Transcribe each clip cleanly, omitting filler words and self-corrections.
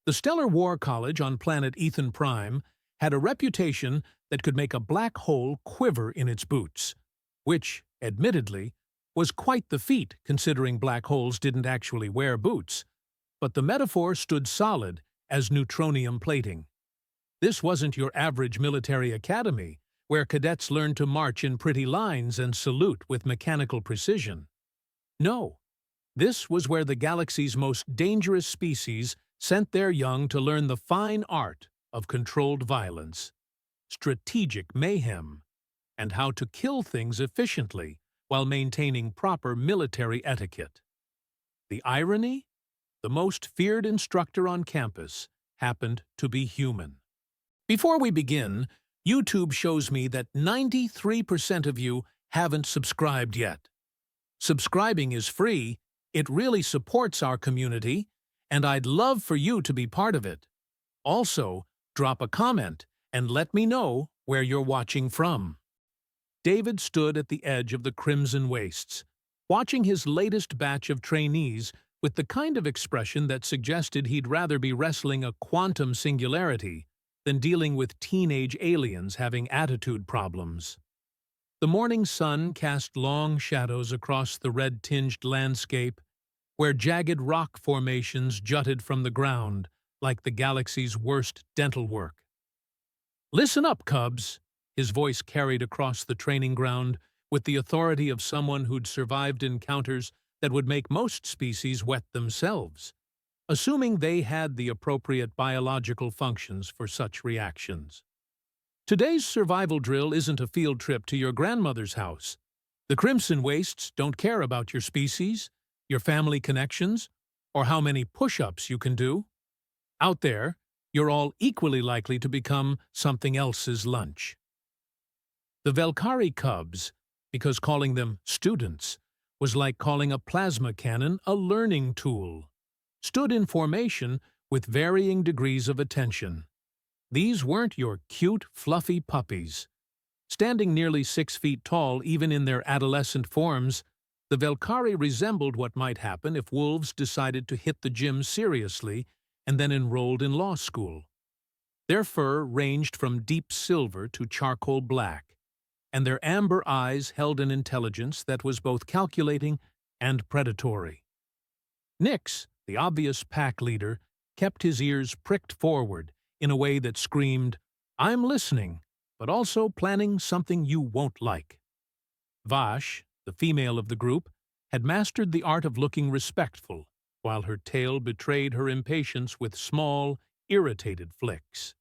The Stellar War College on planet Ethan Prime had a reputation that could make a black hole quiver in its boots, which, admittedly, was quite the feat considering black holes didn't actually wear boots, but the metaphor stood solid as neutronium plating. This wasn't your average military academy, where cadets learned to march in pretty lines and salute with mechanical precision. No, this was where the galaxy's most dangerous species sent their young to learn the fine art of controlled violence, strategic mayhem, and how to kill things efficiently while maintaining proper military etiquette. The irony? The most feared instructor on campus happened to be human. Before we begin, YouTube shows me that 93% of you haven't subscribed yet. Subscribing is free, it really supports our community, and I'd love for you to be part of it. Also, drop a comment and let me know where you're watching from. David stood at the edge of the Crimson Wastes, watching his latest batch of trainees with the kind of expression that suggested he'd rather be wrestling a quantum singularity than dealing with teenage aliens having attitude problems. The morning sun cast long shadows across the red-tinged landscape, where jagged rock formations jutted from the ground like the galaxy's worst dental work. "Listen up, Cubs," his voice carried across the training ground with the authority of someone who'd survived encounters that would make most species wet themselves, assuming they had the appropriate biological functions for such reactions. Today's survival drill isn't a field trip to your grandmother's house. The Crimson Wastes don't care about your species, your family connections, or how many push-ups you can do. Out there, you're all equally likely to become something else's lunch. The Velkari Cubs, because calling them students was like calling a plasma cannon a learning tool, stood in formation with varying degrees of attention. These weren't your cute, fluffy puppies. Standing nearly 6 feet tall even in their adolescent forms, the Velkari resembled what might happen if wolves decided to hit the gym seriously and then enrolled in law school. Their fur ranged from deep silver to charcoal black, and their amber eyes held an intelligence that was both calculating and predatory. Nix, the obvious pack leader, kept his ears pricked forward in a way that screamed, "I'm listening, but also planning something you won't like." Vash, the female of the group, had mastered the art of looking respectful, while her tail betrayed her impatience with small, irritated flicks.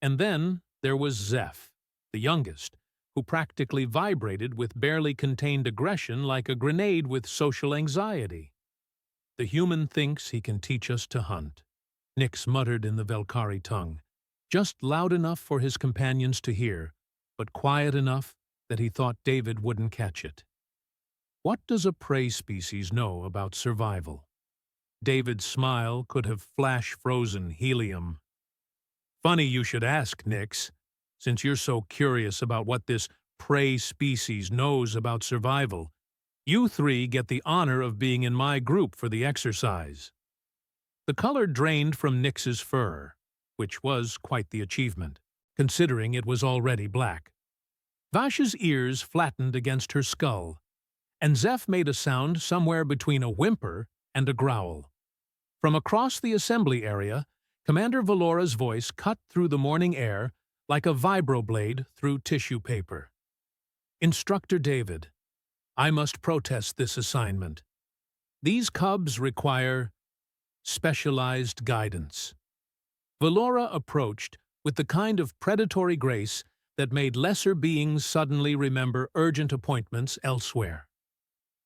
And then there was Zeph, the youngest, who practically vibrated with barely contained aggression like a grenade with social anxiety. "The human thinks he can teach us to hunt," Nix muttered in the Velkari tongue, just loud enough for his companions to hear, but quiet enough that he thought David wouldn't catch it. What does a prey species know about survival? David's smile could have flash-frozen helium. "Funny you should ask, Nix, since you're so curious about what this prey species knows about survival. You three get the honor of being in my group for the exercise." The color drained from Nix's fur, which was quite the achievement, considering it was already black. Vash's ears flattened against her skull, and Zeph made a sound somewhere between a whimper and a growl. From across the assembly area, Commander Valora's voice cut through the morning air like a vibroblade through tissue paper. "Instructor David, I must protest this assignment. These cubs require specialized guidance." Valora approached with the kind of predatory grace that made lesser beings suddenly remember urgent appointments elsewhere.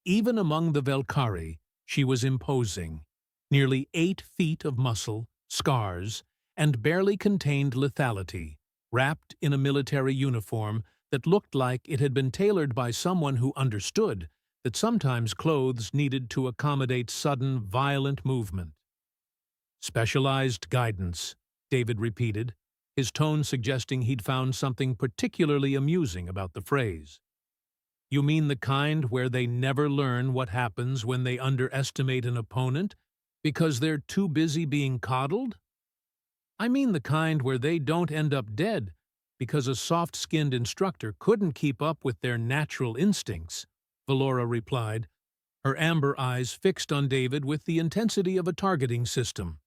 Even among the Velkari, she was imposing, nearly 8 feet of muscle, scars, and barely contained lethality, wrapped in a military uniform that looked like it had been tailored by someone who understood that sometimes clothes needed to accommodate sudden, violent movement. "Specialized guidance," David repeated, his tone suggesting he'd found something particularly amusing about the phrase. "You mean the kind where they never learn what happens when they underestimate an opponent because they're too busy being coddled?" I mean the kind where they don't end up dead because a soft-skinned instructor couldn't keep up with their natural instincts, Valora replied, her amber eyes fixed on David with the intensity of a targeting system.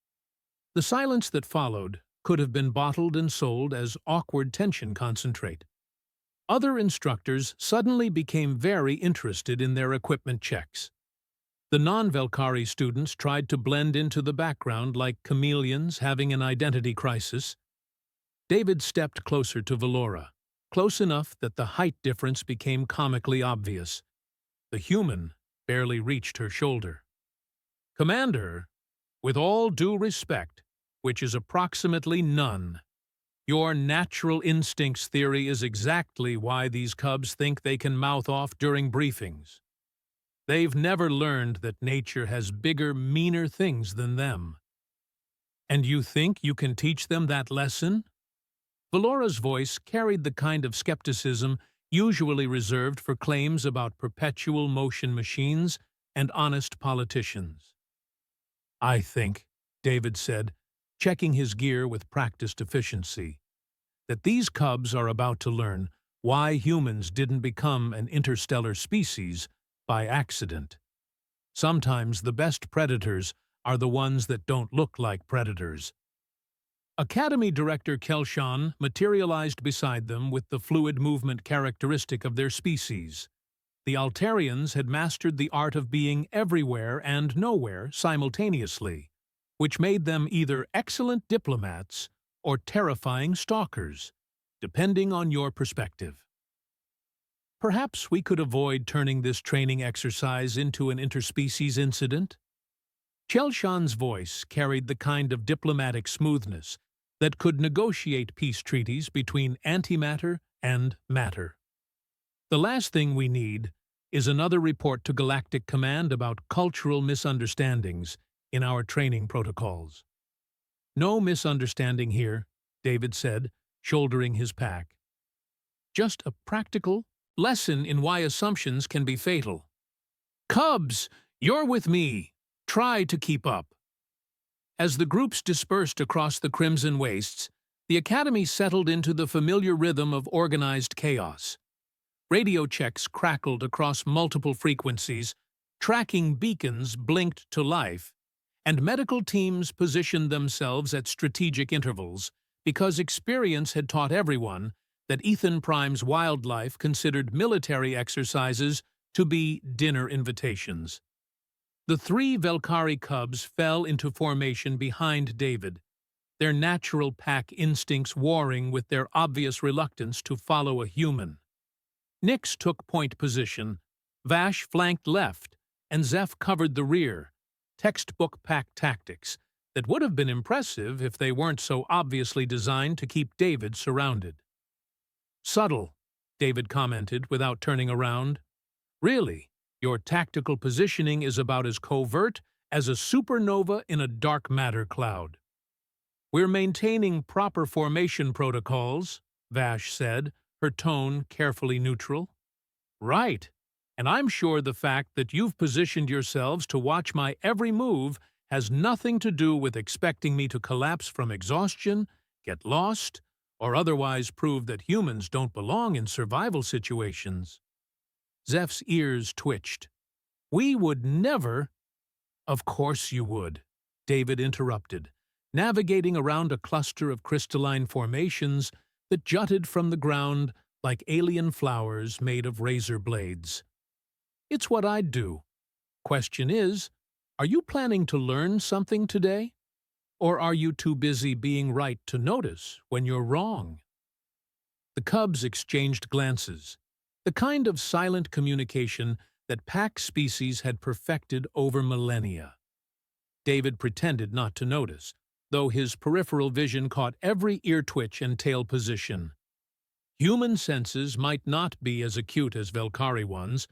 The silence that followed could have been bottled and sold as awkward tension concentrate. Other instructors suddenly became very interested in their equipment checks. The non-Velkari students tried to blend into the background like chameleons having an identity crisis. David stepped closer to Valora, close enough that the height difference became comically obvious. The human barely reached her shoulder. "Commander, with all due respect, which is approximately none, your natural instincts theory is exactly why these cubs think they can mouth off during briefings. They've never learned that nature has bigger, meaner things than them. And you think you can teach them that lesson?" Valora's voice carried the kind of skepticism usually reserved for claims about perpetual motion machines and honest politicians. "I think," David said, checking his gear with practiced efficiency, "that these cubs are about to learn why humans didn't become an interstellar species by accident. Sometimes the best predators are the ones that don't look like predators." Academy Director Kelshawn materialized beside them with the fluid movement characteristic of their species. The Altarians had mastered the art of being everywhere and nowhere simultaneously, which made them either excellent diplomats or terrifying stalkers, depending on your perspective. "Perhaps we could avoid turning this training exercise into an interspecies incident?" Kelshawn's voice carried the kind of diplomatic smoothness that could negotiate peace treaties between antimatter and matter. "The last thing we need is another report to Galactic Command about cultural misunderstandings in our training protocols." "No misunderstanding here," David said, shouldering his pack. "Just a practical lesson in why assumptions can be fatal. Cubs, you're with me. Try to keep up." As the groups dispersed across the Crimson Wastes, the Academy settled into the familiar rhythm of organized chaos. Radio checks crackled across multiple frequencies, tracking beacons blinked to life, and medical teams positioned themselves at strategic intervals because experience had taught everyone that Ethan Prime's wildlife considered military exercises to be dinner invitations. The 3 Velkari cubs fell into formation behind David, their natural pack instincts warring with their obvious reluctance to follow a human. Nix took point position, Vash flanked left, and Zeph covered the rear, textbook pack tactics that would have been impressive if they weren't so obviously designed to keep David surrounded. "Subtle," David commented without turning around. "Really, your tactical positioning is about as covert as a supernova in a dark matter cloud." "We're maintaining proper formation protocols," Vash said, her tone carefully neutral. "Right, and I'm sure the fact that you've positioned yourselves to watch my every move has nothing to do with expecting me to collapse from exhaustion, get lost, or otherwise prove that humans don't belong in survival situations." Zeph's ears twitched. "We would never—" "Of course you would," David interrupted, navigating around a cluster of crystalline formations that jutted from the ground like alien flowers made of razor blades. "It's what I'd do. Question is, are you planning to learn something today? Or are you too busy being right to notice when you're wrong?" The cubs exchanged glances, the kind of silent communication that pack species had perfected over millennia. David pretended not to notice, though his peripheral vision caught every ear twitch and tail position. Human senses might not be as acute as Velkari ones,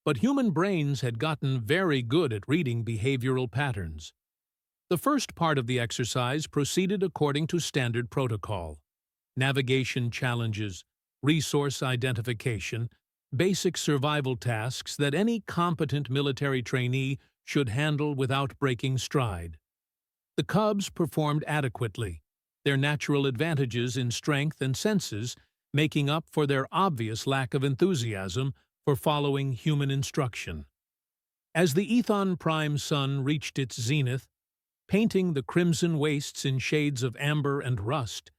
but human brains had gotten very good at reading behavioral patterns. The first part of the exercise proceeded according to standard protocol. Navigation challenges, resource identification, basic survival tasks that any competent military trainee should handle without breaking stride. The cubs performed adequately, their natural advantages in strength and senses making up for their obvious lack of enthusiasm for following human instruction. As the Ethon Prime sun reached its zenith, painting the crimson wastes in shades of amber and rust,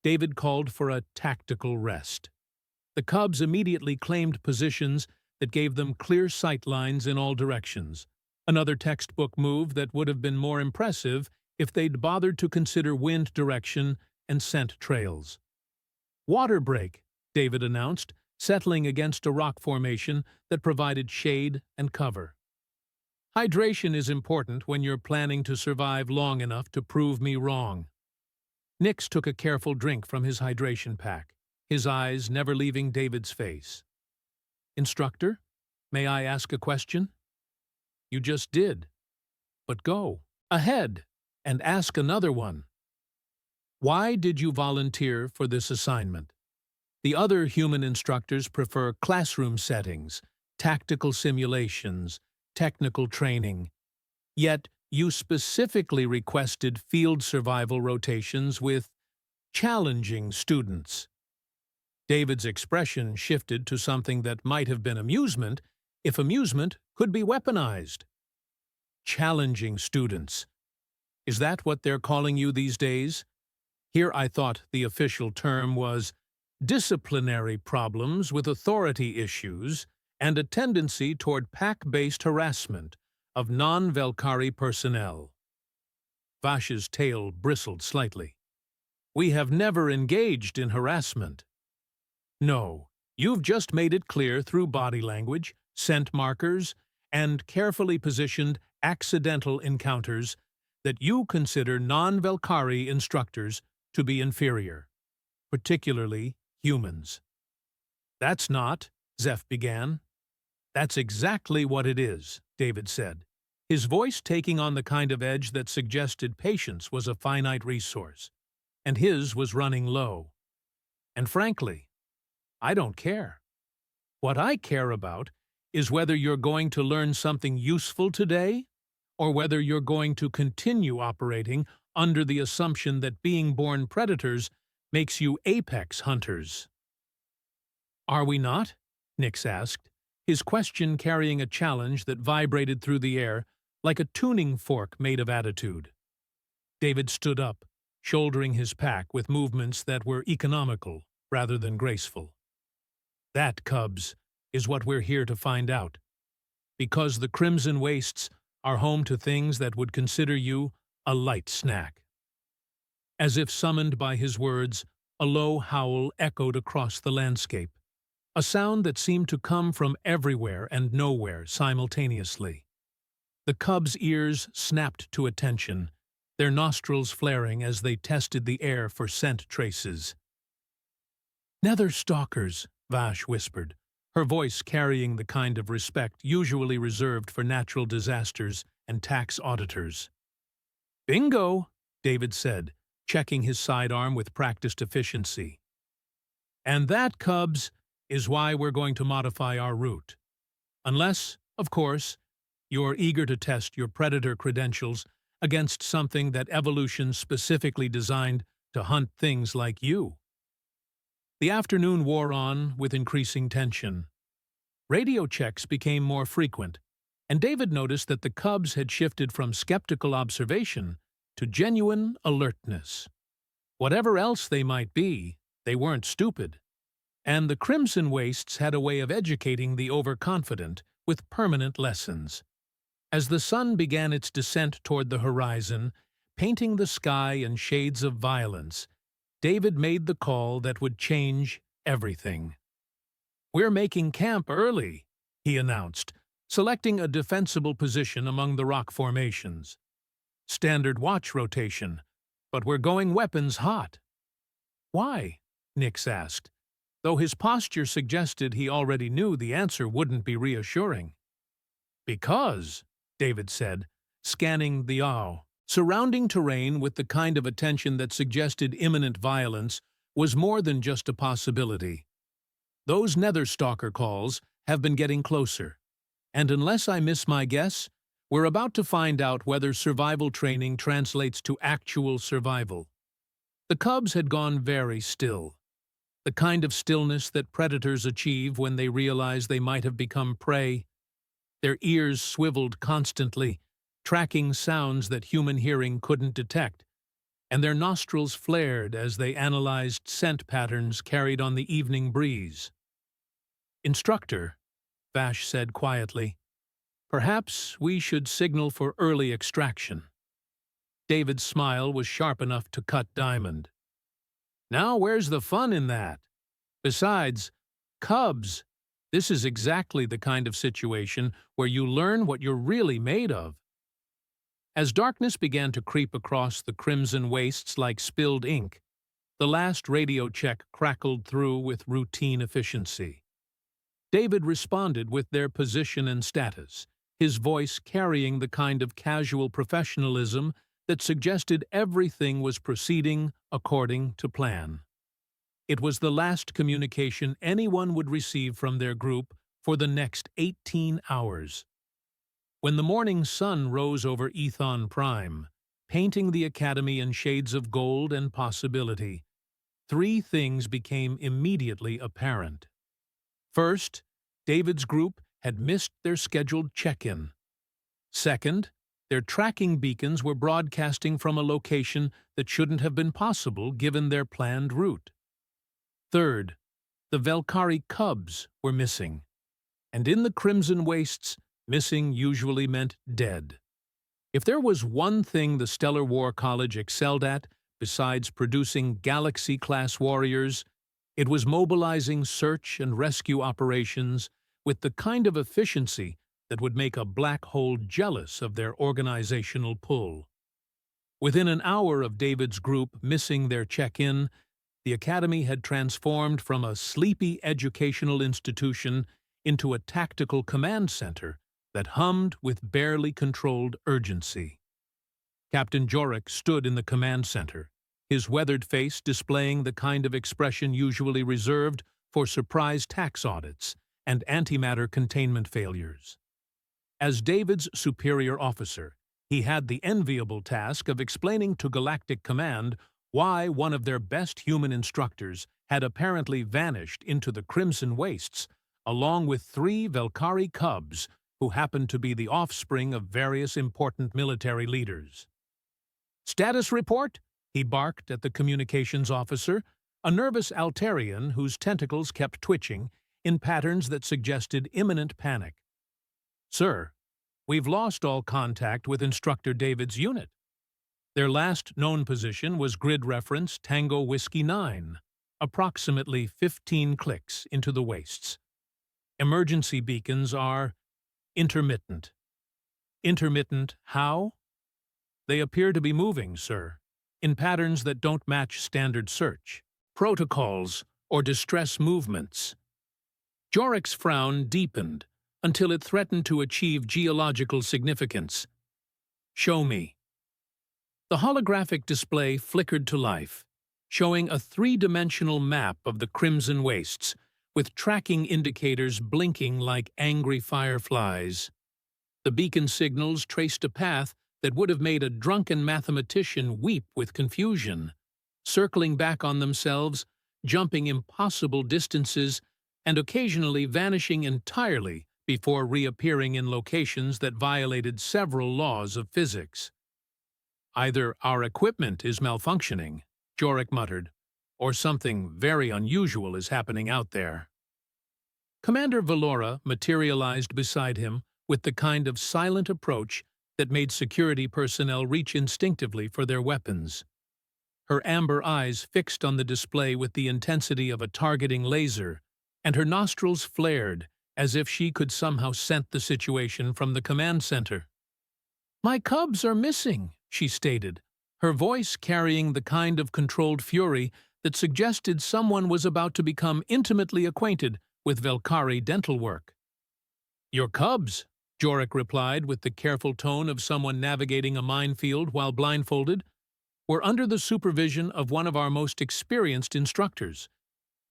David called for a tactical rest. The Cubs immediately claimed positions that gave them clear sight lines in all directions, another textbook move that would have been more impressive if they'd bothered to consider wind direction and scent trails. "Water break," David announced, settling against a rock formation that provided shade and cover. "Hydration is important when you're planning to survive long enough to prove me wrong." Nix took a careful drink from his hydration pack, his eyes never leaving David's face. "Instructor, may I ask a question?" "You just did. But go ahead and ask another one." "Why did you volunteer for this assignment? The other human instructors prefer classroom settings, tactical simulations, technical training. Yet you specifically requested field survival rotations with challenging students." David's expression shifted to something that might have been amusement if amusement could be weaponized. "Challenging students. Is that what they're calling you these days?" Here I thought the official term was disciplinary problems with authority issues and a tendency toward pack-based harassment of non-Velkari personnel. Vash's tail bristled slightly. "We have never engaged in harassment." "No, you've just made it clear through body language, scent markers, and carefully positioned accidental encounters that you consider non-Velkari instructors to be inferior, particularly humans." "That's not," Zeph began. "That's exactly what it is," David said, his voice taking on the kind of edge that suggested patience was a finite resource, and his was running low. "And frankly, I don't care. What I care about is whether you're going to learn something useful today, or whether you're going to continue operating under the assumption that being born predators makes you apex hunters." "Are we not?" Nix asked, his question carrying a challenge that vibrated through the air like a tuning fork made of attitude. David stood up, shouldering his pack with movements that were economical rather than graceful. "That, Cubs, is what we're here to find out. Because the Crimson Wastes are home to things that would consider you a light snack." As if summoned by his words, a low howl echoed across the landscape, a sound that seemed to come from everywhere and nowhere simultaneously. The Cubs' ears snapped to attention, their nostrils flaring as they tested the air for scent traces. "Nether stalkers," Vash whispered, her voice carrying the kind of respect usually reserved for natural disasters and tax auditors. "Bingo," David said, checking his sidearm with practiced efficiency. "And that, Cubs, is why we're going to modify our route. Unless, of course, you're eager to test your predator credentials against something that evolution specifically designed to hunt things like you." The afternoon wore on with increasing tension. Radio checks became more frequent, and David noticed that the Cubs had shifted from skeptical observation to genuine alertness. Whatever else they might be, they weren't stupid. And the Crimson Wastes had a way of educating the overconfident with permanent lessons. As the sun began its descent toward the horizon, painting the sky in shades of violence, David made the call that would change everything. "We're making camp early," he announced, selecting a defensible position among the rock formations. "Standard watch rotation, but we're going weapons hot." "Why?" Nix asked, though his posture suggested he already knew the answer wouldn't be reassuring. "Because," David said, scanning the surrounding terrain with the kind of attention that suggested imminent violence was more than just a possibility. "Those Netherstalker calls have been getting closer, and unless I miss my guess, we're about to find out whether survival training translates to actual survival. The cubs had gone very still, the kind of stillness that predators achieve when they realize they might have become prey. Their ears swiveled constantly, tracking sounds that human hearing couldn't detect, and their nostrils flared as they analyzed scent patterns carried on the evening breeze. "Instructor," Vash said quietly, "perhaps we should signal for early extraction." David's smile was sharp enough to cut diamond. "Now where's the fun in that? Besides, cubs, this is exactly the kind of situation where you learn what you're really made of." As darkness began to creep across the crimson wastes like spilled ink, the last radio check crackled through with routine efficiency. David responded with their position and status, his voice carrying the kind of casual professionalism that suggested everything was proceeding according to plan. It was the last communication anyone would receive from their group for the next 18 hours. When the morning sun rose over Ethon Prime, painting the Academy in shades of gold and possibility, three things became immediately apparent. First, David's group had missed their scheduled check-in. Second, their tracking beacons were broadcasting from a location that shouldn't have been possible given their planned route. Third, the Velkari cubs were missing, and in the Crimson Wastes, missing usually meant dead. If there was one thing the Stellar War College excelled at, besides producing galaxy-class warriors, it was mobilizing search and rescue operations with the kind of efficiency that would make a black hole jealous of their organizational pull. Within an hour of David's group missing their check-in, the Academy had transformed from a sleepy educational institution into a tactical command center that hummed with barely controlled urgency. Captain Jorik stood in the command center, his weathered face displaying the kind of expression usually reserved for surprise tax audits and antimatter containment failures. As David's superior officer, he had the enviable task of explaining to Galactic Command why one of their best human instructors had apparently vanished into the Crimson Wastes, along with 3 Velkari cubs who happened to be the offspring of various important military leaders. "Status report?" he barked at the communications officer, a nervous Altarian whose tentacles kept twitching in patterns that suggested imminent panic. "Sir, we've lost all contact with Instructor David's unit. Their last known position was grid reference Tango Whiskey 9, approximately 15 clicks into the wastes. Emergency beacons are intermittent." "Intermittent how?" "They appear to be moving, sir, in patterns that don't match standard search protocols or distress movements." Jorik's frown deepened until it threatened to achieve geological significance. "Show me." The holographic display flickered to life, showing a 3-dimensional map of the Crimson Wastes, with tracking indicators blinking like angry fireflies. The beacon signals traced a path that would have made a drunken mathematician weep with confusion, circling back on themselves, jumping impossible distances, and occasionally vanishing entirely before reappearing in locations that violated several laws of physics. "Either our equipment is malfunctioning," Jorik muttered, "or something very unusual is happening out there." Commander Valora materialized beside him with the kind of silent approach that made security personnel reach instinctively for their weapons. Her amber eyes fixed on the display with the intensity of a targeting laser, and her nostrils flared as if she could somehow scent the situation from the command center. "My cubs are missing," she stated, her voice carrying the kind of controlled fury that suggested someone was about to become intimately acquainted with Velkari dental work. "Your cubs," Jorik replied with the careful tone of someone navigating a minefield while blindfolded, "were under the supervision of one of our most experienced instructors.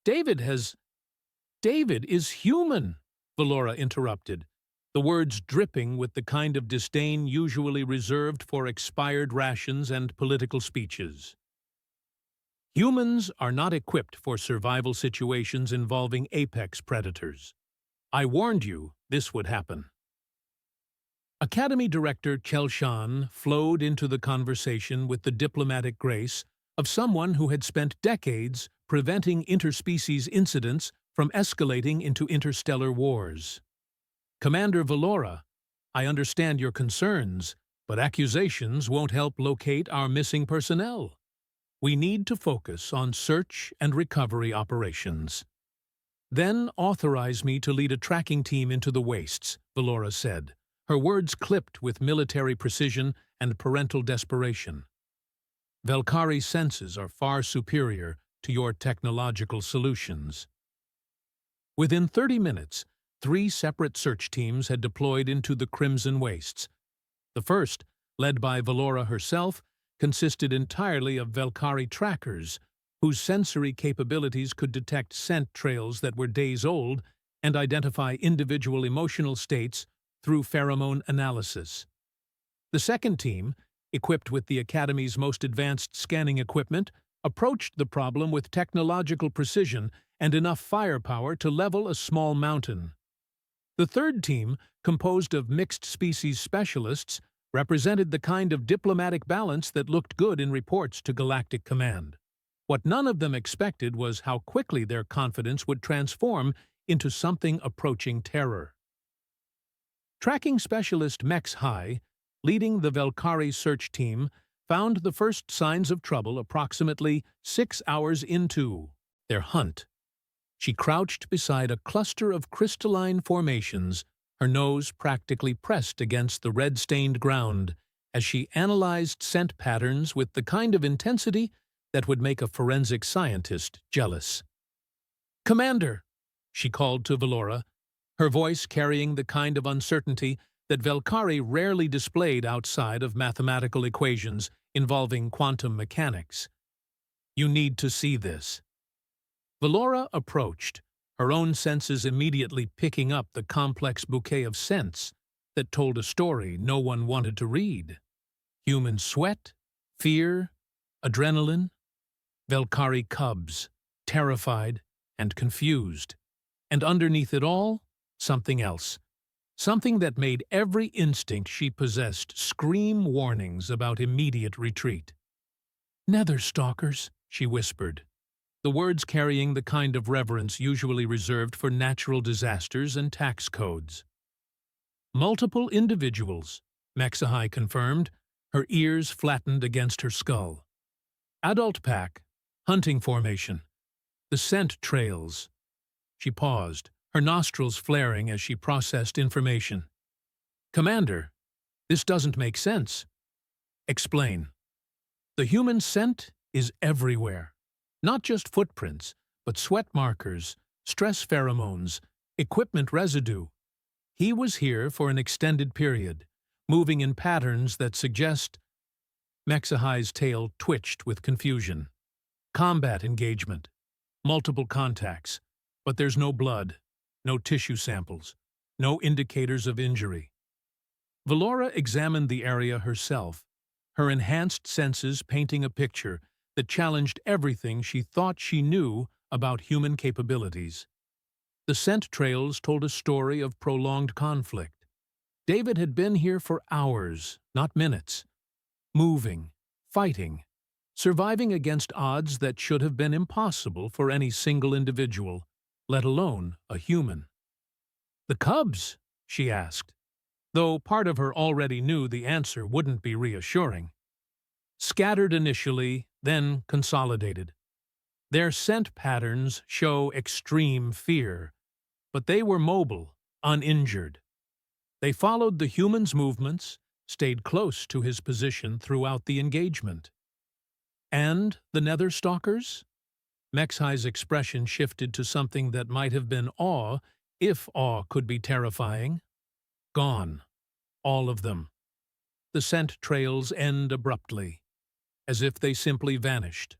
David is human," Valora interrupted, the words dripping with the kind of disdain usually reserved for expired rations and political speeches. Humans are not equipped for survival situations involving apex predators. I warned you this would happen. Academy Director Chelshan flowed into the conversation with the diplomatic grace of someone who had spent decades preventing interspecies incidents from escalating into interstellar wars. Commander Valora, I understand your concerns, but accusations won't help locate our missing personnel. We need to focus on search and recovery operations. Then authorize me to lead a tracking team into the wastes, Valora said, her words clipped with military precision and parental desperation. Valkyrie's senses are far superior to your technological solutions. Within 30 minutes, 3 separate search teams had deployed into the Crimson Wastes. The first, led by Valora herself, consisted entirely of Valkyrie trackers, whose sensory capabilities could detect scent trails that were days old and identify individual emotional states through pheromone analysis. The second team, equipped with the Academy's most advanced scanning equipment, approached the problem with technological precision and enough firepower to level a small mountain. The third team, composed of mixed-species specialists, represented the kind of diplomatic balance that looked good in reports to Galactic Command. What none of them expected was how quickly their confidence would transform into something approaching terror. Tracking specialist Mex High, leading the Valkyrie search team, found the first signs of trouble approximately 6 hours into their hunt. She crouched beside a cluster of crystalline formations, her nose practically pressed against the red-stained ground, as she analyzed scent patterns with the kind of intensity that would make a forensic scientist jealous. "Commander," she called to Valora, her voice carrying the kind of uncertainty that Valkyrie rarely displayed outside of mathematical equations involving quantum mechanics. "You need to see this." Valora approached, her own senses immediately picking up the complex bouquet of scents that told a story no one wanted to read. Human sweat, fear, adrenaline, Valkyrie cubs, terrified and confused. And underneath it all, something else. Something that made every instinct she possessed scream warnings about immediate retreat. "Nether stalkers," she whispered, the words carrying the kind of reverence usually reserved for natural disasters and tax codes. "Multiple individuals," Mexahai confirmed, her ears flattened against her skull. "Adult pack, hunting formation, the scent trails." She paused, her nostrils flaring as she processed information. "Commander, this doesn't make sense." "Explain." "The human scent is everywhere. Not just footprints, but sweat markers, stress pheromones, equipment residue. He was here for an extended period, moving in patterns that suggest—" Mexahai's tail twitched with confusion. "Combat engagement. Multiple contacts. But there's no blood, no tissue samples, no indicators of injury." Valora examined the area herself, her enhanced senses painting a picture that challenged everything she thought she knew about human capabilities. The scent trails told a story of prolonged conflict. David had been here for hours, not minutes, moving, fighting, surviving against odds that should have been impossible for any single individual, let alone a human. "The cubs?" she asked, though part of her already knew the answer wouldn't be reassuring. "Scattered initially, then consolidated. Their scent patterns show extreme fear, but they were mobile, uninjured. They followed the human's movements, stayed close to his position throughout the engagement." "And the Nether Stalkers?" Mexhai's expression shifted to something that might have been awe, if awe could be terrifying. "Gone. All of them. The scent trails end abruptly, as if they simply vanished."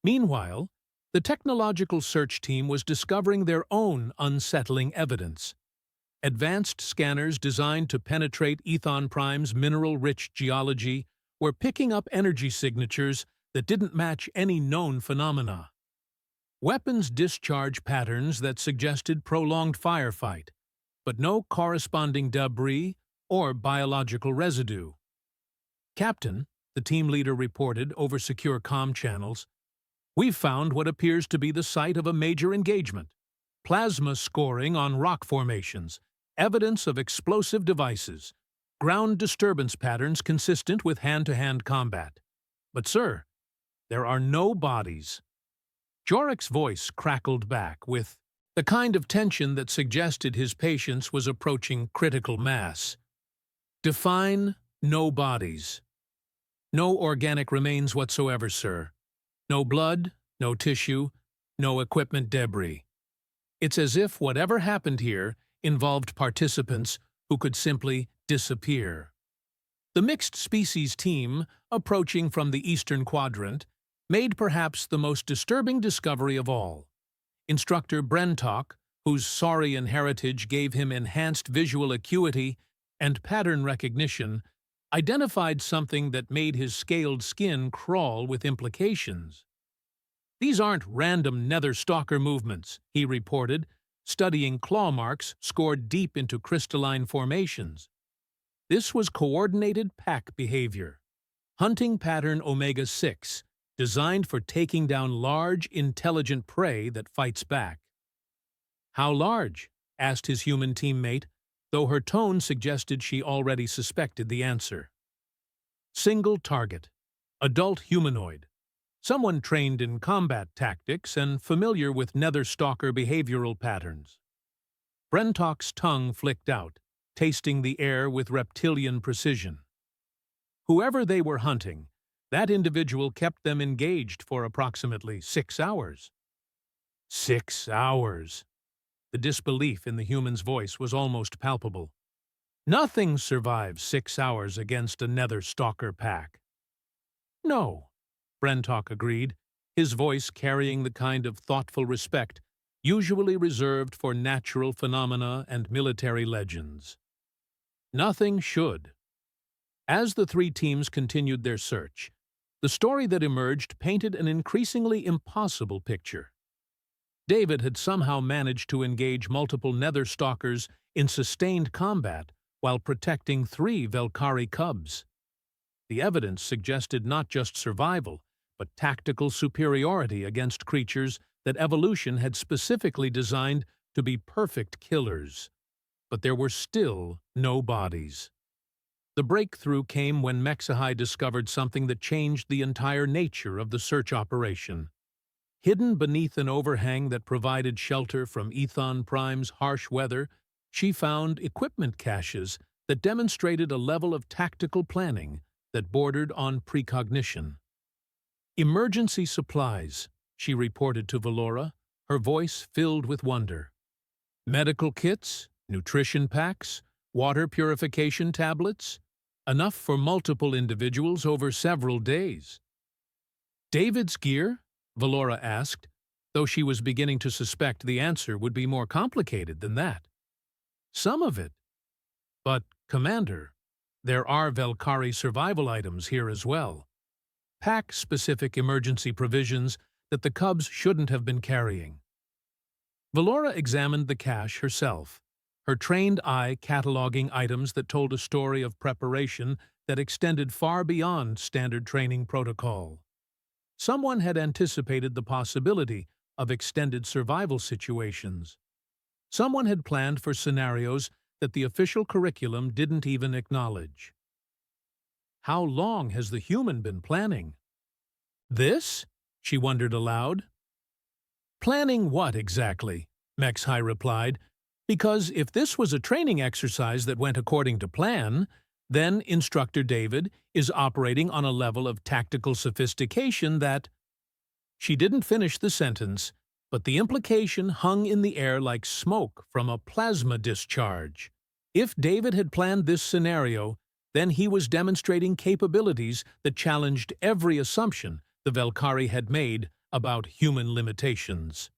Meanwhile, the technological search team was discovering their own unsettling evidence. Advanced scanners designed to penetrate Ethon Prime's mineral-rich geology were picking up energy signatures that didn't match any known phenomena. Weapons discharge patterns that suggested prolonged firefight, but no corresponding debris or biological residue. "Captain," the team leader reported over secure comm channels, "we've found what appears to be the site of a major engagement. Plasma scoring on rock formations, evidence of explosive devices, ground disturbance patterns consistent with hand-to-hand combat. But, sir, there are no bodies." Jorek's voice crackled back with the kind of tension that suggested his patience was approaching critical mass. "Define no bodies." "No organic remains whatsoever, sir. No blood, no tissue, no equipment debris. It's as if whatever happened here involved participants who could simply disappear." The mixed species team, approaching from the eastern quadrant, made perhaps the most disturbing discovery of all. Instructor Brentok, whose saurian heritage gave him enhanced visual acuity and pattern recognition, identified something that made his scaled skin crawl with implications. "These aren't random nether stalker movements," he reported, studying claw marks scored deep into crystalline formations. "This was coordinated pack behavior. Hunting pattern Omega-6, designed for taking down large, intelligent prey that fights back." "How large?" asked his human teammate, though her tone suggested she already suspected the answer. "Single target. Adult humanoid. Someone trained in combat tactics and familiar with nether stalker behavioral patterns." Brentok's tongue flicked out, tasting the air with reptilian precision. Whoever they were hunting, that individual kept them engaged for approximately 6 hours. 6 hours! The disbelief in the human's voice was almost palpable. "Nothing survives 6 hours against a nether stalker pack." "No," Brentok agreed, his voice carrying the kind of thoughtful respect usually reserved for natural phenomena and military legends. "Nothing should." As the three teams continued their search, the story that emerged painted an increasingly impossible picture. David had somehow managed to engage multiple nether stalkers in sustained combat while protecting 3 Velkari cubs. The evidence suggested not just survival, but tactical superiority against creatures that evolution had specifically designed to be perfect killers. But there were still no bodies. The breakthrough came when Mexahai discovered something that changed the entire nature of the search operation. Hidden beneath an overhang that provided shelter from Ethon Prime's harsh weather, she found equipment caches that demonstrated a level of tactical planning that bordered on precognition. "Emergency supplies," she reported to Valora, her voice filled with wonder. "Medical kits, nutrition packs, water purification tablets, enough for multiple individuals over several days." "David's gear?" Valora asked, though she was beginning to suspect the answer would be more complicated than that. "Some of it. But, Commander, there are Velkari survival items here as well. Pack-specific emergency provisions that the cubs shouldn't have been carrying." Valora examined the cache herself, her trained eye cataloging items that told a story of preparation that extended far beyond standard training protocol. Someone had anticipated the possibility of extended survival situations. Someone had planned for scenarios that the official curriculum didn't even acknowledge. How long has the human been planning? "This?" she wondered aloud. "Planning what exactly?" Mexahai replied, "because if this was a training exercise that went according to plan, then Instructor David is operating on a level of tactical sophistication that—" She didn't finish the sentence, but the implication hung in the air like smoke from a plasma discharge. If David had planned this scenario, then he was demonstrating capabilities that challenged every assumption the Velkari had made about human limitations.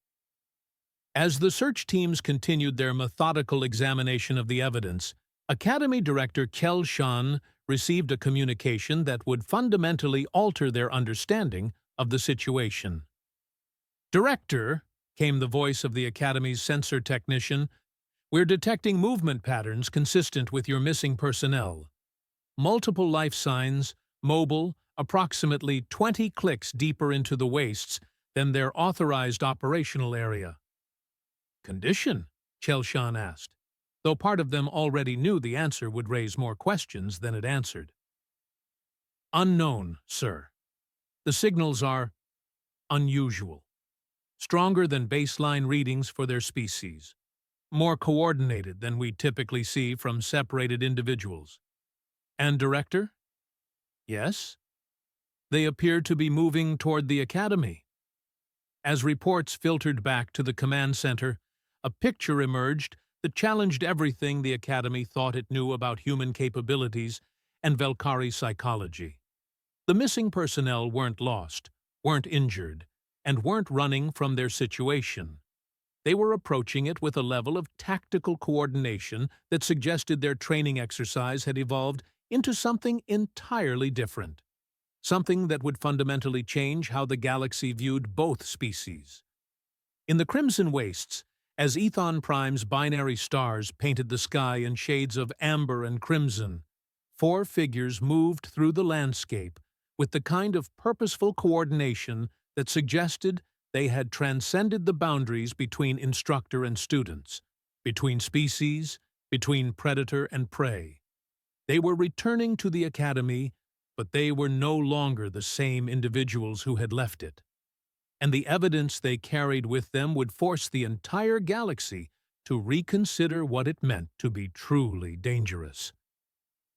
As the search teams continued their methodical examination of the evidence, Academy Director Kel Shan received a communication that would fundamentally alter their understanding of the situation. "Director," came the voice of the Academy's sensor technician, "we're detecting movement patterns consistent with your missing personnel. Multiple life signs, mobile, approximately 20 clicks deeper into the wastes than their authorized operational area." "Condition?" Chelshan asked, though part of them already knew the answer would raise more questions than it answered. "Unknown, sir. The signals are unusual, stronger than baseline readings for their species, more coordinated than we typically see from separated individuals." "And Director?" "Yes. They appear to be moving toward the Academy." As reports filtered back to the command center, a picture emerged that challenged everything the Academy thought it knew about human capabilities and Velkari psychology. The missing personnel weren't lost, weren't injured, and weren't running from their situation. They were approaching it with a level of tactical coordination that suggested their training exercise had evolved into something entirely different. Something that would fundamentally change how the galaxy viewed both species. In the Crimson Wastes, as Ethon Prime's binary stars painted the sky in shades of amber and crimson, four figures moved through the landscape with the kind of purposeful coordination that suggested they had transcended the boundaries between instructor and students, between species, between predator and prey. They were returning to the Academy, but they were no longer the same individuals who had left it. And the evidence they carried with them would force the entire galaxy to reconsider what it meant to be truly dangerous.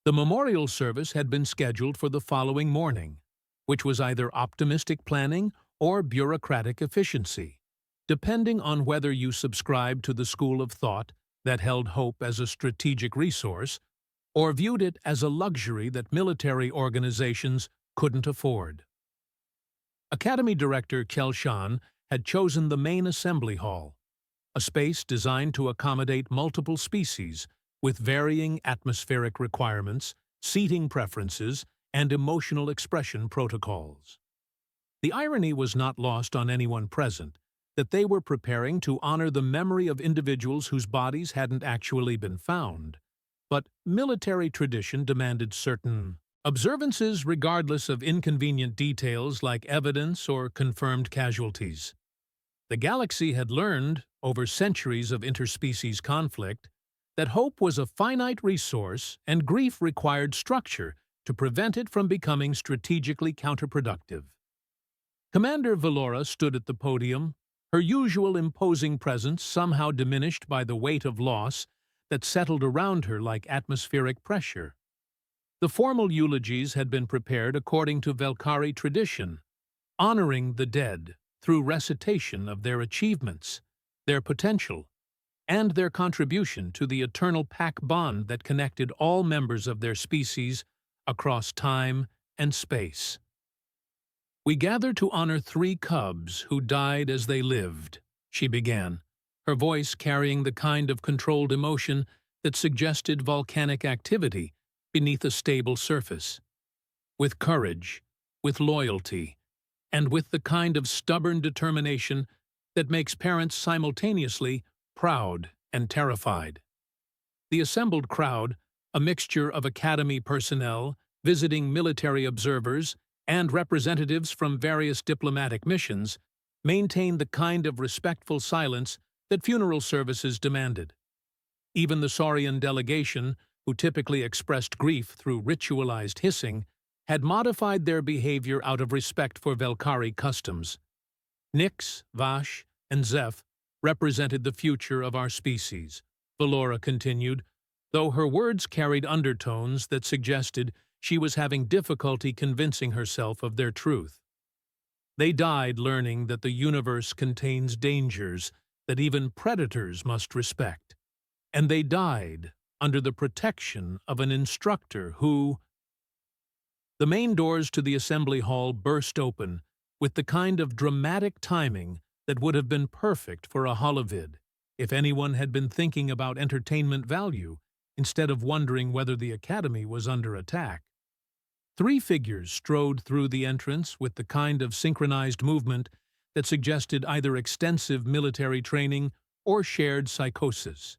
The memorial service had been scheduled for the following morning, which was either optimistic planning or bureaucratic efficiency, depending on whether you subscribed to the school of thought that held hope as a strategic resource or viewed it as a luxury that military organizations couldn't afford. Academy Director Kelshan had chosen the main assembly hall, a space designed to accommodate multiple species with varying atmospheric requirements, seating preferences, and emotional expression protocols. The irony was not lost on anyone present that they were preparing to honor the memory of individuals whose bodies hadn't actually been found, but military tradition demanded certain observances regardless of inconvenient details like evidence or confirmed casualties. The galaxy had learned, over centuries of interspecies conflict, that hope was a finite resource and grief required structure to prevent it from becoming strategically counterproductive. Commander Valora stood at the podium, her usual imposing presence somehow diminished by the weight of loss that settled around her like atmospheric pressure. The formal eulogies had been prepared according to Velkari tradition, honoring the dead through recitation of their achievements, their potential, and their contribution to the eternal pack bond that connected all members of their species across time and space. "We gather to honor 3 cubs who died as they lived," she began, her voice carrying the kind of controlled emotion that suggested volcanic activity beneath a stable surface. "With courage, with loyalty, and with the kind of stubborn determination that makes parents simultaneously proud and terrified." The assembled crowd, a mixture of Academy personnel, visiting military observers, and representatives from various diplomatic missions, maintained the kind of respectful silence that funeral services demanded. Even the Saurian delegation, who typically expressed grief through ritualized hissing, had modified their behavior out of respect for Velkari customs. "Nyx, Vash, and Zeph represented the future of our species," Valora continued, though her words carried undertones that suggested she was having difficulty convincing herself of their truth. "They died learning that the universe contains dangers that even predators must respect. And they died under the protection of an instructor who—" The main doors to the assembly hall burst open with the kind of dramatic timing that would have been perfect for a holovid if anyone had been thinking about entertainment value instead of wondering whether the academy was under attack. Three figures strode through the entrance with the kind of synchronized movement that suggested either extensive military training or shared psychosis.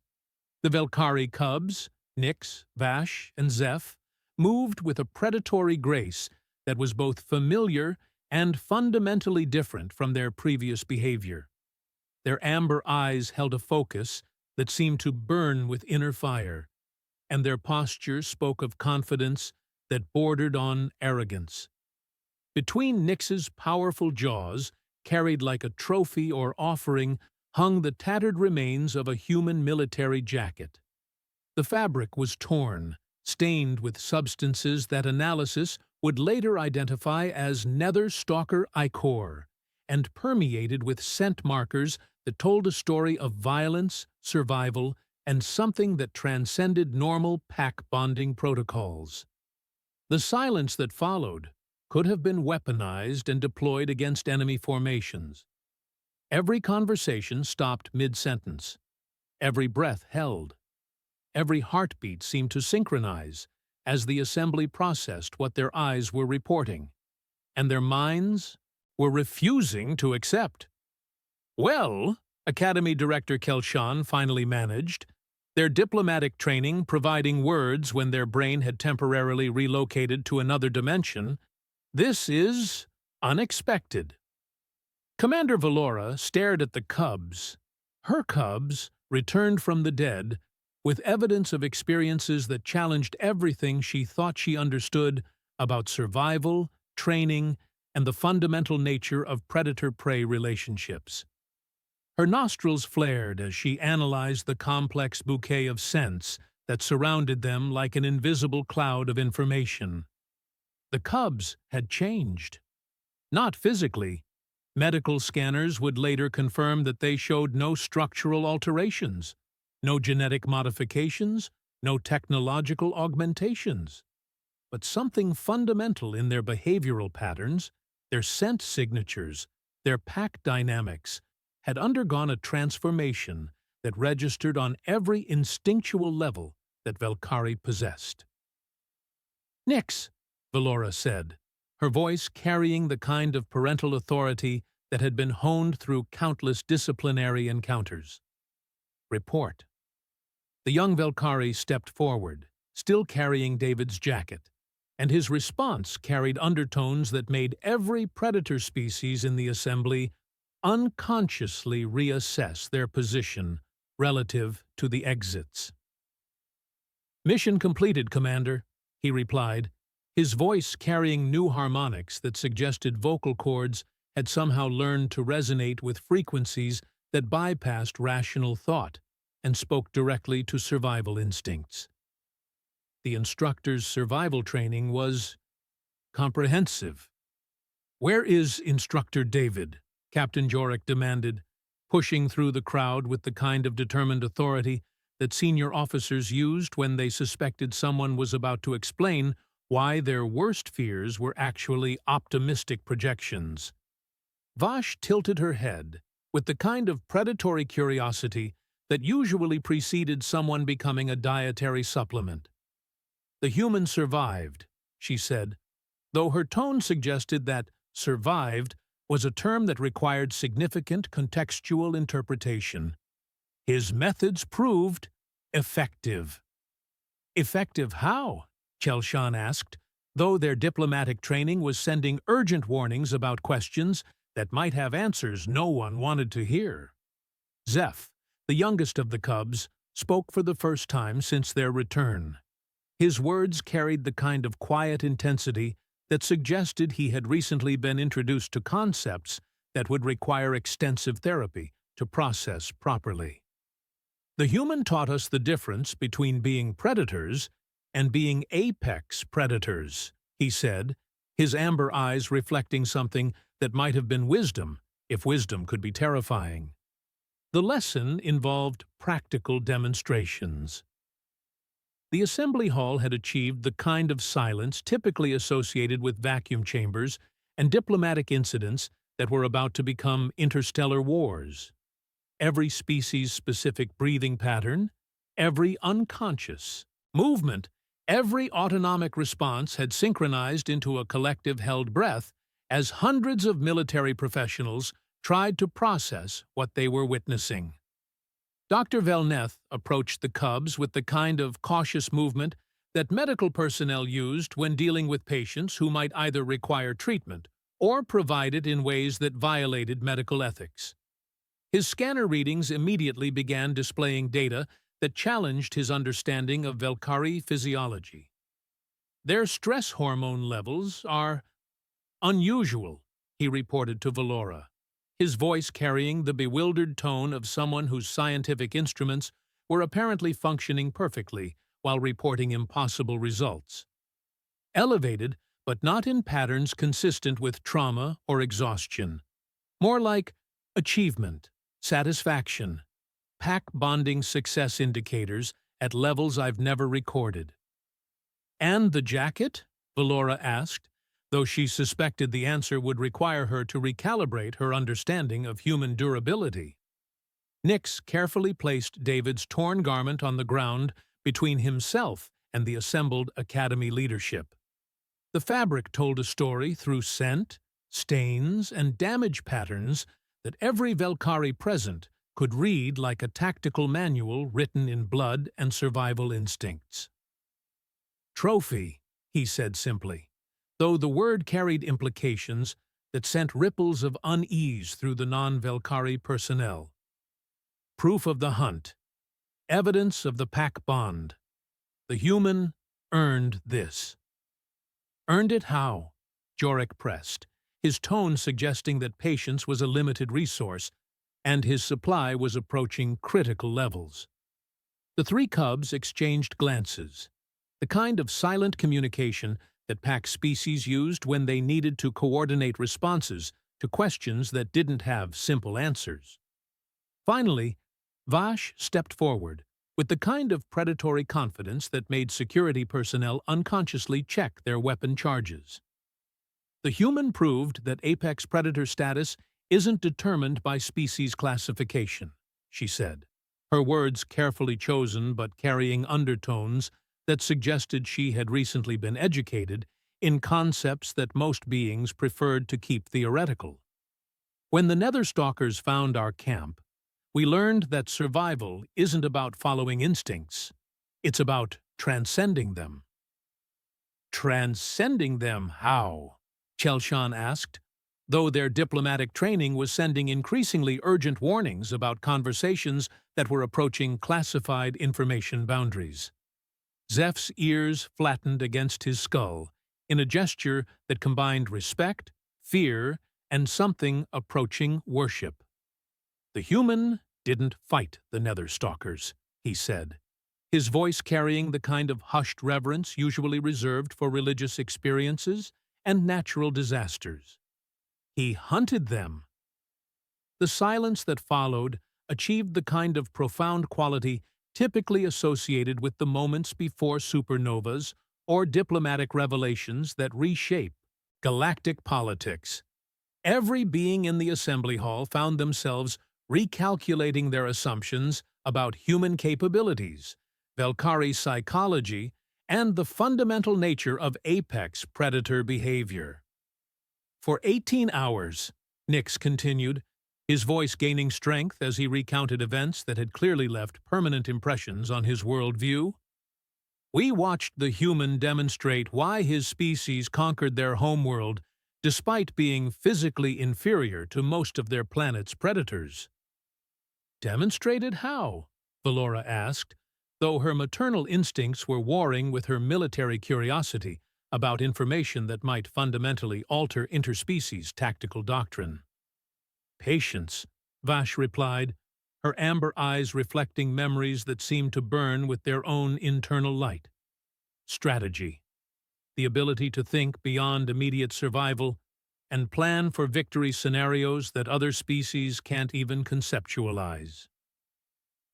The Velkari cubs, Nyx, Vash, and Zeph, moved with a predatory grace that was both familiar and fundamentally different from their previous behavior. Their amber eyes held a focus that seemed to burn with inner fire, and their posture spoke of confidence that bordered on arrogance. Between Nyx's powerful jaws, carried like a trophy or offering, hung the tattered remains of a human military jacket. The fabric was torn, stained with substances that analysis would later identify as nether stalker ichor, and permeated with scent markers that told a story of violence, survival, and something that transcended normal pack bonding protocols. The silence that followed could have been weaponized and deployed against enemy formations. Every conversation stopped mid-sentence. Every breath held. Every heartbeat seemed to synchronize as the assembly processed what their eyes were reporting, and their minds were refusing to accept. "Well," Academy Director Kelshan finally managed, their diplomatic training providing words when their brain had temporarily relocated to another dimension, "this is unexpected." Commander Valora stared at the cubs. Her cubs, returned from the dead, with evidence of experiences that challenged everything she thought she understood about survival, training, and the fundamental nature of predator-prey relationships. Her nostrils flared as she analyzed the complex bouquet of scents that surrounded them like an invisible cloud of information. The cubs had changed. Not physically. Medical scanners would later confirm that they showed no structural alterations, no genetic modifications, no technological augmentations. But something fundamental in their behavioral patterns, their scent signatures, their pack dynamics, had undergone a transformation that registered on every instinctual level that Velkari possessed. "Nyx," Valora said, her voice carrying the kind of parental authority that had been honed through countless disciplinary encounters. "Report." The young Velkari stepped forward, still carrying David's jacket, and his response carried undertones that made every predator species in the assembly unconsciously reassess their position relative to the exits. "Mission completed, Commander," he replied, his voice carrying new harmonics that suggested vocal cords had somehow learned to resonate with frequencies that bypassed rational thought and spoke directly to survival instincts. The instructor's survival training was comprehensive. "Where is Instructor David?" Captain Jorik demanded, pushing through the crowd with the kind of determined authority that senior officers used when they suspected someone was about to explain why their worst fears were actually optimistic projections. Vash tilted her head with the kind of predatory curiosity that usually preceded someone becoming a dietary supplement. "The human survived," she said, though her tone suggested that "survived" was a term that required significant contextual interpretation. "His methods proved effective." "Effective how?" Kelshan asked, though their diplomatic training was sending urgent warnings about questions that might have answers no one wanted to hear. Zeph, the youngest of the cubs, spoke for the first time since their return. His words carried the kind of quiet intensity that suggested he had recently been introduced to concepts that would require extensive therapy to process properly. "The human taught us the difference between being predators and being apex predators," he said, his amber eyes reflecting something that might have been wisdom, if wisdom could be terrifying. The lesson involved practical demonstrations. The assembly hall had achieved the kind of silence typically associated with vacuum chambers and diplomatic incidents that were about to become interstellar wars. Every species-specific breathing pattern, every unconscious, Movement, every autonomic response had synchronized into a collective held breath as hundreds of military professionals tried to process what they were witnessing. Dr. Velneth approached the cubs with the kind of cautious movement that medical personnel used when dealing with patients who might either require treatment or provide it in ways that violated medical ethics. His scanner readings immediately began displaying data that challenged his understanding of Velkari physiology. Their stress hormone levels are unusual, he reported to Valora, his voice carrying the bewildered tone of someone whose scientific instruments were apparently functioning perfectly while reporting impossible results. Elevated, but not in patterns consistent with trauma or exhaustion. More like achievement, satisfaction, pack bonding success indicators at levels I've never recorded. "And the jacket?" Valora asked, though she suspected the answer would require her to recalibrate her understanding of human durability. Nix carefully placed David's torn garment on the ground between himself and the assembled Academy leadership. The fabric told a story through scent, stains, and damage patterns that every Velkari present could read like a tactical manual written in blood and survival instincts. "Trophy," he said simply, though the word carried implications that sent ripples of unease through the non-Velkari personnel. "Proof of the hunt. Evidence of the pack bond. The human earned this." "Earned it how?" Jorik pressed, his tone suggesting that patience was a limited resource and his supply was approaching critical levels. The three cubs exchanged glances, the kind of silent communication that pack species used when they needed to coordinate responses to questions that didn't have simple answers. Finally, Vash stepped forward, with the kind of predatory confidence that made security personnel unconsciously check their weapon charges. "The human proved that apex predator status isn't determined by species classification," she said, her words carefully chosen but carrying undertones that suggested she had recently been educated in concepts that most beings preferred to keep theoretical. "When the Netherstalkers found our camp, we learned that survival isn't about following instincts. It's about transcending them." "Transcending them how?" Chelshan asked, though their diplomatic training was sending increasingly urgent warnings about conversations that were approaching classified information boundaries. Zeph's ears flattened against his skull in a gesture that combined respect, fear, and something approaching worship. "The human didn't fight the Netherstalkers," he said, his voice carrying the kind of hushed reverence usually reserved for religious experiences and natural disasters. "He hunted them." The silence that followed achieved the kind of profound quality typically associated with the moments before supernovas or diplomatic revelations that reshape galactic politics. Every being in the assembly hall found themselves recalculating their assumptions about human capabilities, Velkari psychology, and the fundamental nature of apex predator behavior. "For 18 hours, Nix continued, his voice gaining strength as he recounted events that had clearly left permanent impressions on his worldview. "We watched the human demonstrate why his species conquered their homeworld despite being physically inferior to most of their planet's predators." "Demonstrated how?" Valora asked, though her maternal instincts were warring with her military curiosity about information that might fundamentally alter interspecies tactical doctrine. "Patience," Vash replied, her amber eyes reflecting memories that seemed to burn with their own internal light. "Strategy, the ability to think beyond immediate survival and plan for victory scenarios that other species can't even conceptualize."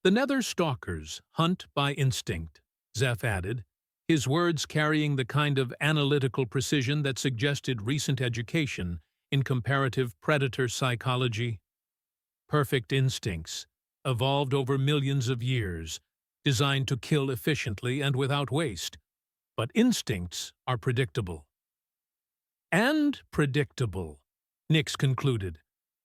"The Netherstalkers hunt by instinct," Zeph added, his words carrying the kind of analytical precision that suggested recent education in comparative predator psychology. "Perfect instincts, evolved over millions of years, designed to kill efficiently and without waste. But instincts are predictable. And predictable, Nix concluded,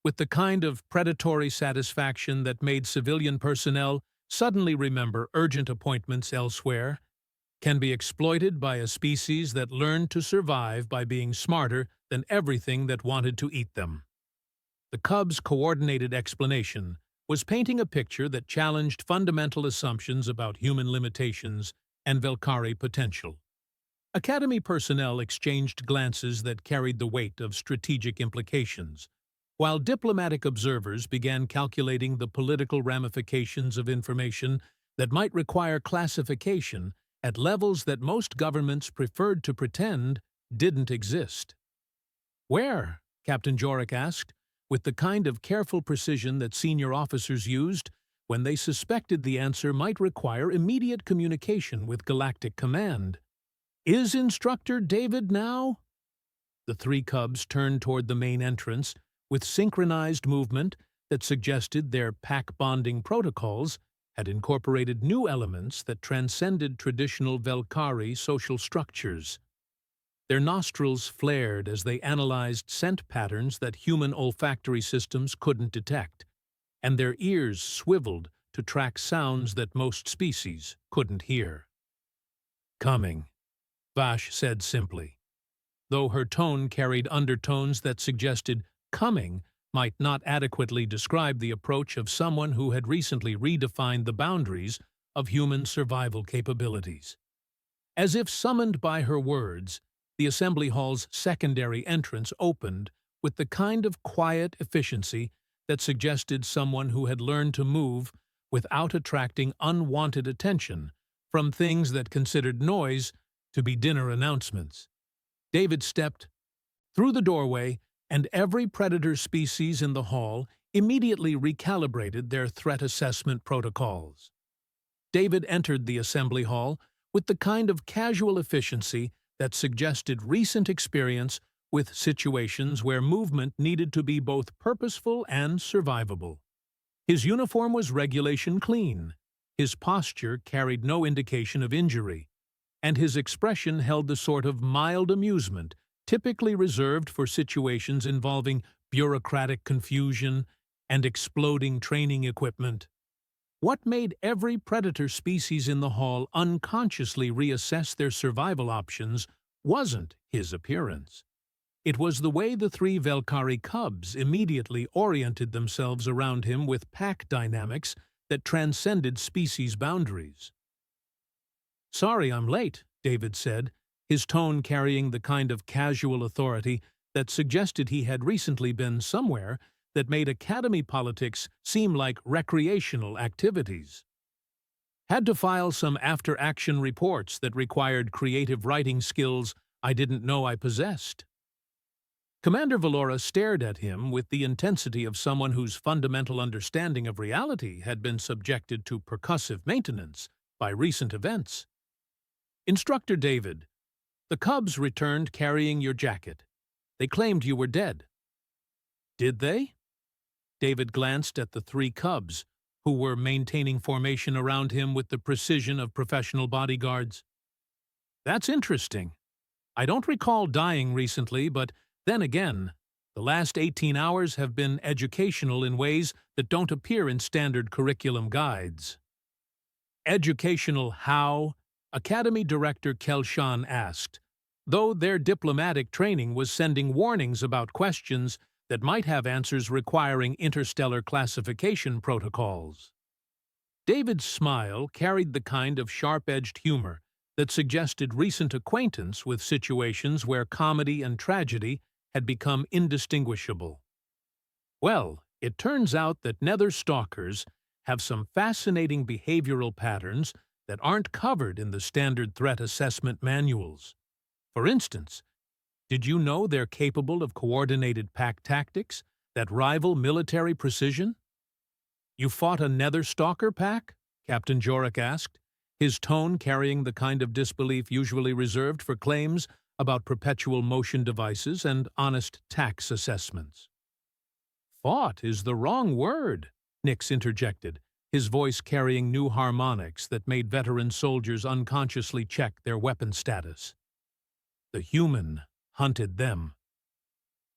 with the kind of predatory satisfaction that made civilian personnel suddenly remember urgent appointments elsewhere, can be exploited by a species that learned to survive by being smarter than everything that wanted to eat them. The Cub's coordinated explanation was painting a picture that challenged fundamental assumptions about human limitations and Velkari potential. Academy personnel exchanged glances that carried the weight of strategic implications, while diplomatic observers began calculating the political ramifications of information that might require classification at levels that most governments preferred to pretend didn't exist. "Where?" Captain Jorik asked, with the kind of careful precision that senior officers used when they suspected the answer might require immediate communication with Galactic Command. "Is Instructor David now?" The three Cubs turned toward the main entrance with synchronized movement that suggested their pack bonding protocols had incorporated new elements that transcended traditional Velkari social structures. Their nostrils flared as they analyzed scent patterns that human olfactory systems couldn't detect, and their ears swiveled to track sounds that most species couldn't hear. "Coming," Vash said simply, though her tone carried undertones that suggested coming might not adequately describe the approach of someone who had recently redefined the boundaries of human survival capabilities. As if summoned by her words, the assembly hall's secondary entrance opened with the kind of quiet efficiency that suggested someone who had learned to move without attracting unwanted attention from things that considered noise to be dinner announcements. David stepped through the doorway, and every predator species in the hall immediately recalibrated their threat assessment protocols. David entered the assembly hall with the kind of casual efficiency that suggested recent experience with situations where movement needed to be both purposeful and survivable. His uniform was regulation clean, his posture carried no indication of injury, and his expression held the sort of mild amusement typically reserved for situations involving bureaucratic confusion and exploding training equipment. What made every predator species in the hall unconsciously reassess their survival options wasn't his appearance. It was the way the three Velkari Cubs immediately oriented themselves around him with pack dynamics that transcended species boundaries. "Sorry I'm late," David said, his tone carrying the kind of casual authority that suggested he had recently been somewhere that made academy politics seem like recreational activities. "Had to file some after-action reports that required creative writing skills I didn't know I possessed." Commander Valora stared at him with the intensity of someone whose fundamental understanding of reality had been subjected to percussive maintenance by recent events. "Instructor David, the Cubs returned carrying your jacket. They claimed you were dead." "Did they?" David glanced at the three Cubs, who were maintaining formation around him with the precision of professional bodyguards. "That's interesting. I don't recall dying recently, but then again, the last 18 hours have been educational in ways that don't appear in standard curriculum guides." "Educational how?" Academy Director Kelshan asked, though their diplomatic training was sending warnings about questions that might have answers requiring interstellar classification protocols. David's smile carried the kind of sharp-edged humor that suggested recent acquaintance with situations where comedy and tragedy had become indistinguishable. "Well, it turns out that nether stalkers have some fascinating behavioral patterns that aren't covered in the standard threat assessment manuals. For instance, did you know they're capable of coordinated pack tactics that rival military precision?" "You fought a nether stalker pack?" Captain Jorik asked, his tone carrying the kind of disbelief usually reserved for claims about perpetual motion devices and honest tax assessments. "Fought is the wrong word," Nix interjected, his voice carrying new harmonics that made veteran soldiers unconsciously check their weapon status. The human hunted them.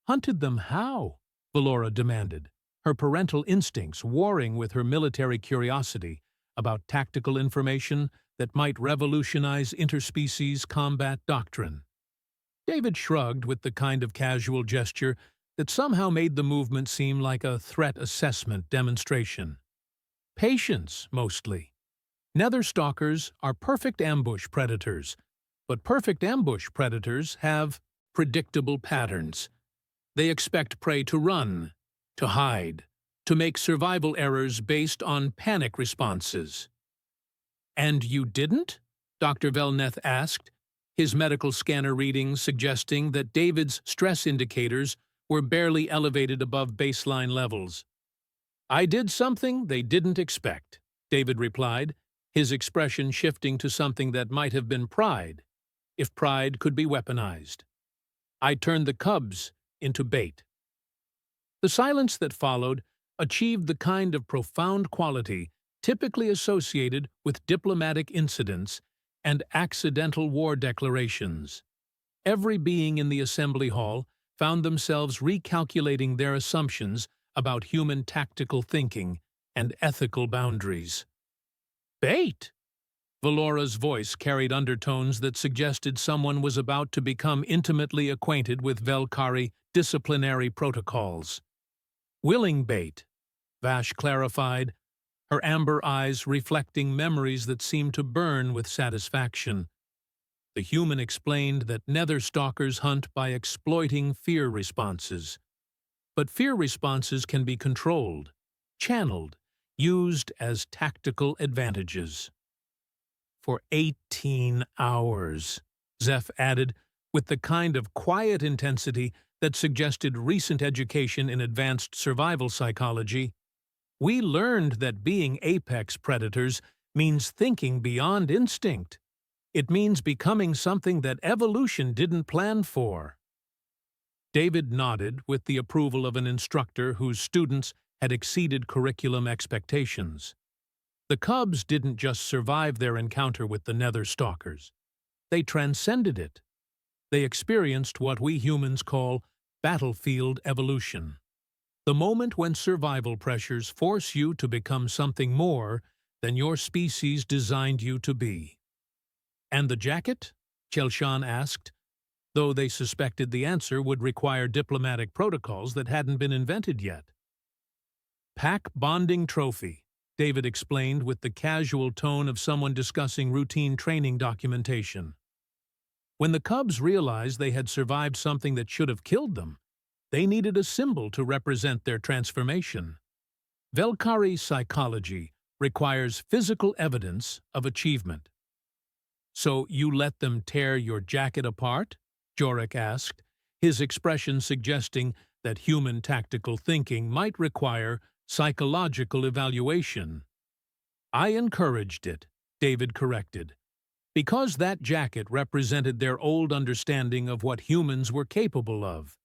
Hunted them how? Valora demanded, her parental instincts warring with her military curiosity about tactical information that might revolutionize interspecies combat doctrine. David shrugged with the kind of casual gesture that somehow made the movement seem like a threat assessment demonstration. Patience, mostly. Nether stalkers are perfect ambush predators, but perfect ambush predators have predictable patterns. They expect prey to run, to hide, to make survival errors based on panic responses. "And you didn't?" Dr. Velneth asked, his medical scanner readings suggesting that David's stress indicators were barely elevated above baseline levels. "I did something they didn't expect," David replied, his expression shifting to something that might have been pride, if pride could be weaponized. "I turned the cubs into bait." The silence that followed achieved the kind of profound quality typically associated with diplomatic incidents and accidental war declarations. Every being in the assembly hall found themselves recalculating their assumptions about human tactical thinking and ethical boundaries. "Bait!" Valora's voice carried undertones that suggested someone was about to become intimately acquainted with Velkari disciplinary protocols. "Willing bait," Vash clarified, her amber eyes reflecting memories that seemed to burn with satisfaction. The human explained that nether stalkers hunt by exploiting fear responses. But fear responses can be controlled, channeled, used as tactical advantages. "For 18 hours, Zeph added, with the kind of quiet intensity that suggested recent education in advanced survival psychology, "we learned that being apex predators means thinking beyond instinct. It means becoming something that evolution didn't plan for." David nodded with the approval of an instructor whose students had exceeded curriculum expectations. The cubs didn't just survive their encounter with the nether stalkers. They transcended it. They experienced what we humans call battlefield evolution. The moment when survival pressures force you to become something more than your species designed you to be. "And the jacket?" Chelshan asked, though they suspected the answer would require diplomatic protocols that hadn't been invented yet. "Pack bonding trophy," David explained with the casual tone of someone discussing routine training documentation. When the cubs realized they had survived something that should have killed them, they needed a symbol to represent their transformation. Velkari psychology requires physical evidence of achievement. "So you let them tear your jacket apart?" Jorek asked, his expression suggesting that human tactical thinking might require psychological evaluation. "I encouraged it," David corrected, "because that jacket represented their old understanding of what humans were capable of.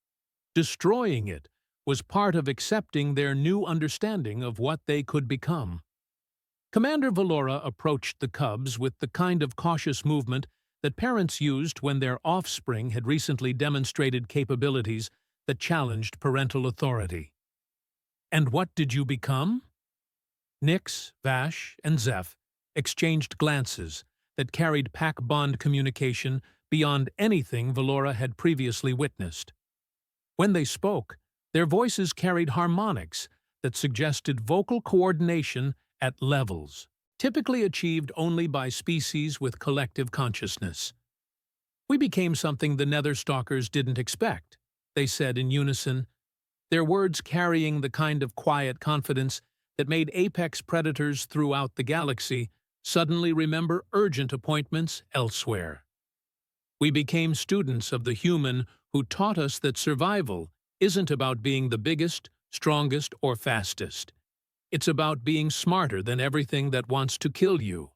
Destroying it was part of accepting their new understanding of what they could become." Commander Valora approached the cubs with the kind of cautious movement that parents used when their offspring had recently demonstrated capabilities that challenged parental authority. "And what did you become?" Nix, Vash, and Zeph exchanged glances that carried pack bond communication beyond anything Valora had previously witnessed. When they spoke, their voices carried harmonics that suggested vocal coordination at levels typically achieved only by species with collective consciousness. "We became something the nether stalkers didn't expect," they said in unison, their words carrying the kind of quiet confidence that made apex predators throughout the galaxy suddenly remember urgent appointments elsewhere. "We became students of the human who taught us that survival isn't about being the biggest, strongest, or fastest. It's about being smarter than everything that wants to kill you."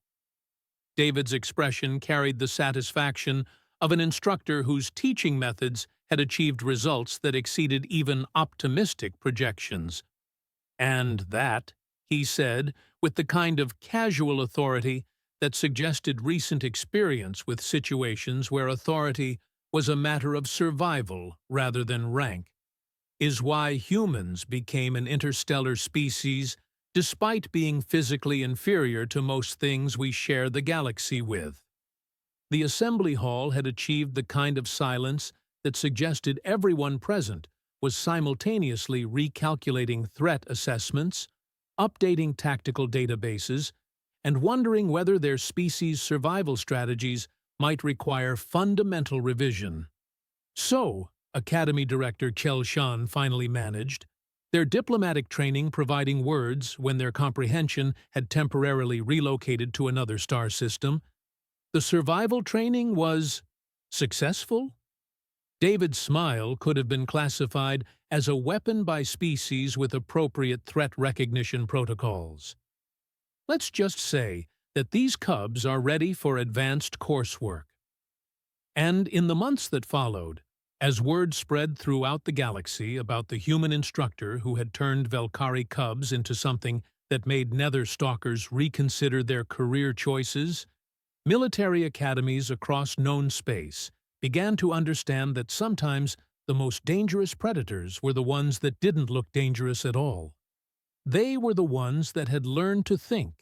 David's expression carried the satisfaction of an instructor whose teaching methods had achieved results that exceeded even optimistic projections. "And that," he said, with the kind of casual authority that suggested recent experience with situations where authority was a matter of survival rather than rank, is why humans became an interstellar species despite being physically inferior to most things we share the galaxy with. The assembly hall had achieved the kind of silence that suggested everyone present was simultaneously recalculating threat assessments, updating tactical databases, and wondering whether their species' survival strategies might require fundamental revision. So, Academy Director Chel Shan finally managed, their diplomatic training providing words when their comprehension had temporarily relocated to another star system. The survival training was successful? David's smile could have been classified as a weapon by species with appropriate threat recognition protocols. Let's just say that these cubs are ready for advanced coursework. And in the months that followed, as word spread throughout the galaxy about the human instructor who had turned Velkari cubs into something that made Nether Stalkers reconsider their career choices, military academies across known space began to understand that sometimes the most dangerous predators were the ones that didn't look dangerous at all. They were the ones that had learned to think,